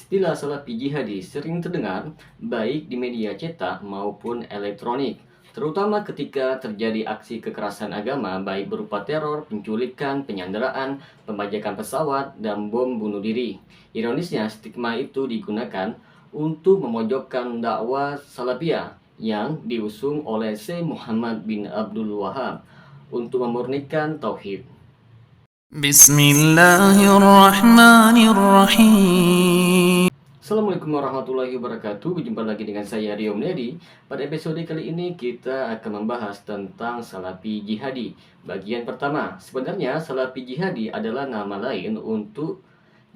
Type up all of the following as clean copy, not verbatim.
Istilah salafi jihadi sering terdengar baik di media cetak maupun elektronik, terutama ketika terjadi aksi kekerasan agama baik berupa teror, penculikan, penyanderaan, pembajakan pesawat, dan bom bunuh diri. Ironisnya, stigma itu digunakan untuk memojokkan dakwah salafiyah yang diusung oleh Syekh Muhammad bin Abdul Wahab untuk memurnikan tauhid. Bismillahirrahmanirrahim. Assalamualaikum warahmatullahi wabarakatuh. Berjumpa lagi dengan saya Rio Mnedi. Pada episode kali ini kita akan membahas tentang salafi jihadi. Bagian pertama, sebenarnya salafi jihadi adalah nama lain untuk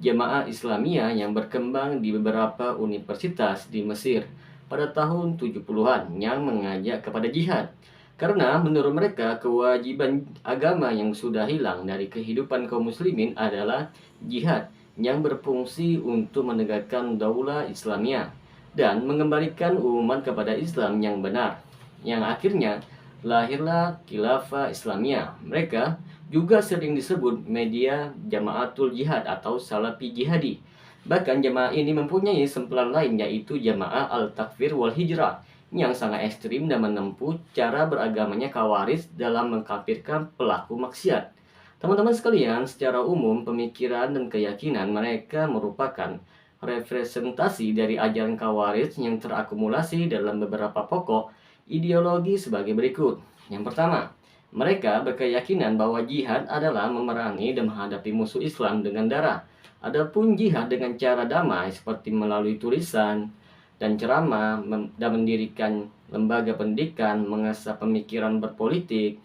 jamaah Islamiyah yang berkembang di beberapa universitas di Mesir pada tahun 70-an yang mengajak kepada jihad. Karena menurut mereka kewajiban agama yang sudah hilang dari kehidupan kaum muslimin adalah jihad yang berfungsi untuk menegakkan daulah Islamiyah dan mengembalikan umat kepada Islam yang benar. Yang akhirnya lahirlah Khilafah Islamiyah. Mereka juga sering disebut media Jamaatul Jihad atau Salafi Jihadi. Bahkan jamaah ini mempunyai sempelan lain, yaitu Jamaah Al-Takfir wal Hijrah, yang sangat ekstrim dan menempuh cara beragamanya Khawarij dalam mengkafirkan pelaku maksiat. Teman-teman sekalian, secara umum pemikiran dan keyakinan mereka merupakan representasi dari ajaran Khawarij yang terakumulasi dalam beberapa pokok ideologi sebagai berikut. Yang pertama, mereka berkeyakinan bahwa jihad adalah memerangi dan menghadapi musuh Islam dengan darah. Adapun jihad dengan cara damai seperti melalui tulisan dan ceramah dan mendirikan lembaga pendidikan, mengasah pemikiran berpolitik,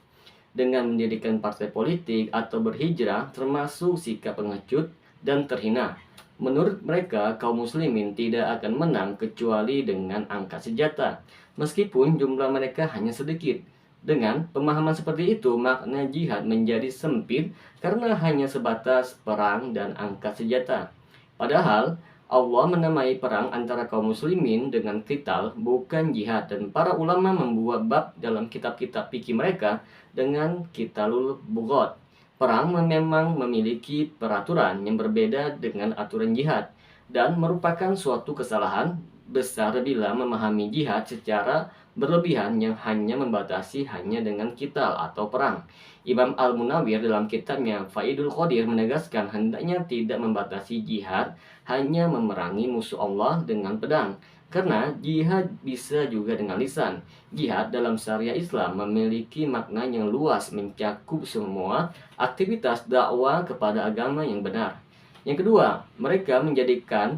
dengan mendirikan partai politik atau berhijrah termasuk sikap pengecut dan terhina. Menurut mereka, kaum muslimin tidak akan menang kecuali dengan angkat senjata, meskipun jumlah mereka hanya sedikit. Dengan pemahaman seperti itu, makna jihad menjadi sempit karena hanya sebatas perang dan angkat senjata. Padahal, Allah menamai perang antara kaum muslimin dengan qital bukan jihad, dan para ulama membuat bab dalam kitab-kitab fikih mereka dengan qitalul bughat. Perang memang memiliki peraturan yang berbeda dengan aturan jihad dan merupakan suatu kesalahan besar bila memahami jihad secara berlebihan yang hanya membatasi hanya dengan qital atau perang. Imam Al-Munawwir dalam kitabnya Faidul Qadir menegaskan hendaknya tidak membatasi jihad hanya memerangi musuh Allah dengan pedang, karena jihad bisa juga dengan lisan. Jihad dalam syariat Islam memiliki makna yang luas, mencakup semua aktivitas dakwah kepada agama yang benar. Yang kedua, mereka menjadikan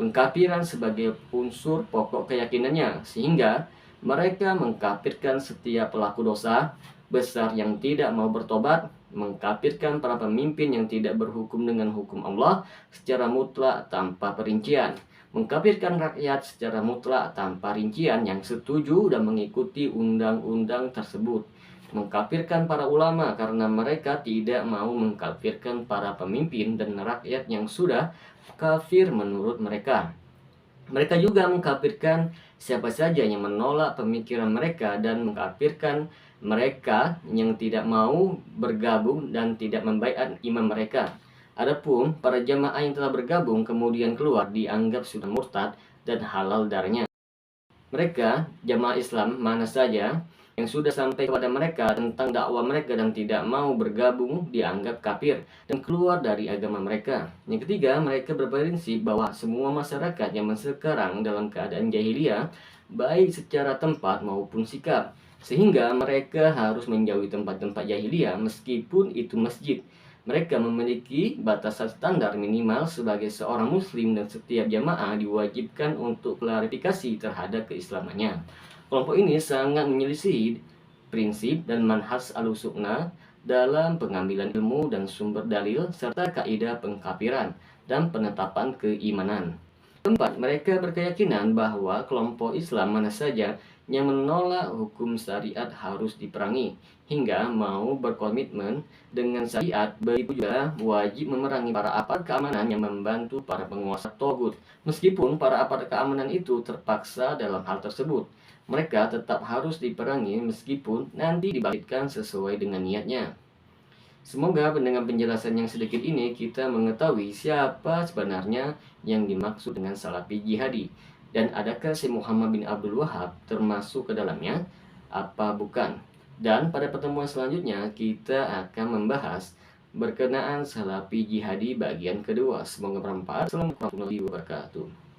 pengkafiran sebagai unsur pokok keyakinannya, sehingga mereka mengkafirkan setiap pelaku dosa besar yang tidak mau bertobat, mengkafirkan para pemimpin yang tidak berhukum dengan hukum Allah secara mutlak tanpa perincian, mengkafirkan rakyat secara mutlak tanpa rincian yang setuju dan mengikuti undang-undang tersebut, mengkafirkan para ulama karena mereka tidak mau mengkafirkan para pemimpin dan rakyat yang sudah kafir menurut mereka. Mereka juga mengkafirkan siapa saja yang menolak pemikiran mereka dan mengkafirkan mereka yang tidak mau bergabung dan tidak membaiat imam mereka. Adapun para jamaah yang telah bergabung kemudian keluar dianggap sudah murtad dan halal darahnya. Mereka, jamaah Islam mana saja yang sudah sampai kepada mereka tentang dakwah mereka dan tidak mau bergabung dianggap kafir dan keluar dari agama mereka. Yang ketiga, mereka berprinsip bahwa semua masyarakat yang sekarang dalam keadaan jahiliyah, baik secara tempat maupun sikap, sehingga mereka harus menjauhi tempat-tempat jahiliyah meskipun itu masjid. Mereka memiliki batasan standar minimal sebagai seorang muslim dan setiap jamaah diwajibkan untuk klarifikasi terhadap keislamannya. Kelompok ini sangat menyelisihi prinsip dan manhaj Ahlussunnah dalam pengambilan ilmu dan sumber dalil serta kaidah pengkafiran dan penetapan keimanan. Keempat, mereka berkeyakinan bahwa kelompok Islam mana saja yang menolak hukum syariat harus diperangi, hingga mau berkomitmen dengan syariat. Begitu juga wajib memerangi para aparat keamanan yang membantu para penguasa togut. Meskipun para aparat keamanan itu terpaksa dalam hal tersebut, mereka tetap harus diperangi meskipun nanti dibangkitkan sesuai dengan niatnya. Semoga dengan penjelasan yang sedikit ini kita mengetahui siapa sebenarnya yang dimaksud dengan Salafi Jihadi. Dan adakah Syekh Muhammad bin Abdul Wahab termasuk ke dalamnya? Apa bukan? Dan pada pertemuan selanjutnya kita akan membahas berkenaan Salafi Jihadi bagian kedua. Semoga bermanfaat. Assalamualaikum warahmatullahi wabarakatuh.